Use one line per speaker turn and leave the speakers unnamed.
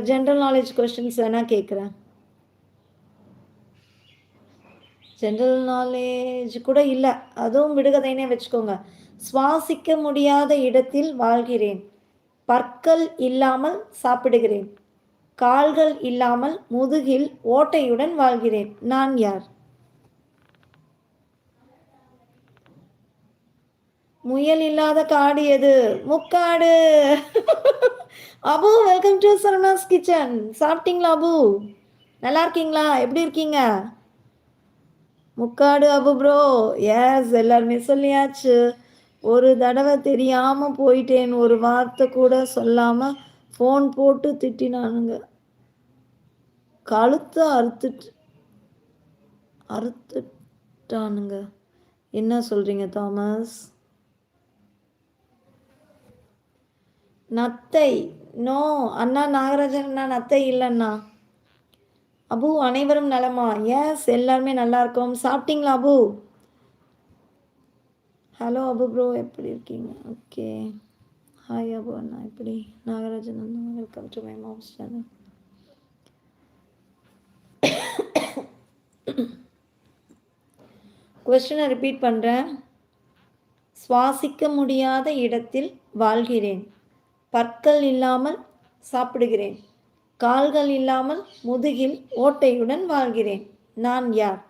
General knowledge questions வேணால் கேட்குறேன். General knowledge கூட இல்லை, அதுவும் விடுகதைனே வச்சுக்கோங்க. சுவாசிக்க முடியாத இடத்தில் வாழ்கிறேன், பற்கள் இல்லாமல் சாப்பிடுகிறேன், கால்கள் இல்லாமல் முதுகில் ஓட்டையுடன் வாழ்கிறேன். நான் யார்? முயல் இல்லாத காடு எது? முக்காடு. Abu, welcome to Saravanas kitchen. சாப்பிட்டீங்களா அபு? நல்லா இருக்கீங்களா? எப்படி இருக்கீங்க? முக்காடு அபு ப்ரோ. எஸ், எல்லாருமே சொல்லியாச்சு. ஒரு தடவை தெரியாமல் போயிட்டேன், ஒரு வார்த்தை கூட சொல்லாமல் ஃபோன் போட்டு திட்டினானுங்க. கழுத்தை அறுத்துட்டானுங்க. என்ன சொல்கிறீங்க தாமஸ்? நத்தை நோ அண்ணா. நாகராஜன் அண்ணா நத்தை இல்லைண்ணா. அபு, அனைவரும் நலமா? எஸ், எல்லாருமே நல்லா இருக்கோம். சாப்பிட்டீங்களா அபு? ஹலோ அபு ப்ரோ, எப்படி இருக்கீங்க? ஓகே, ஹாய் அபு அண்ணா, எப்படி? நாகராஜன் அண்ணா, welcome to my mom's channel. கொஸ்டினை ரிப்பீட் பண்ணுறேன். சுவாசிக்க முடியாத இடத்தில் வாழ்கிறேன், பற்கள் இல்லாமல் சாப்பிடுகிறேன், கால்கள் இல்லாமல் முதுகில் ஓட்டையுடன் வாழ்கிறேன். நான் யார்?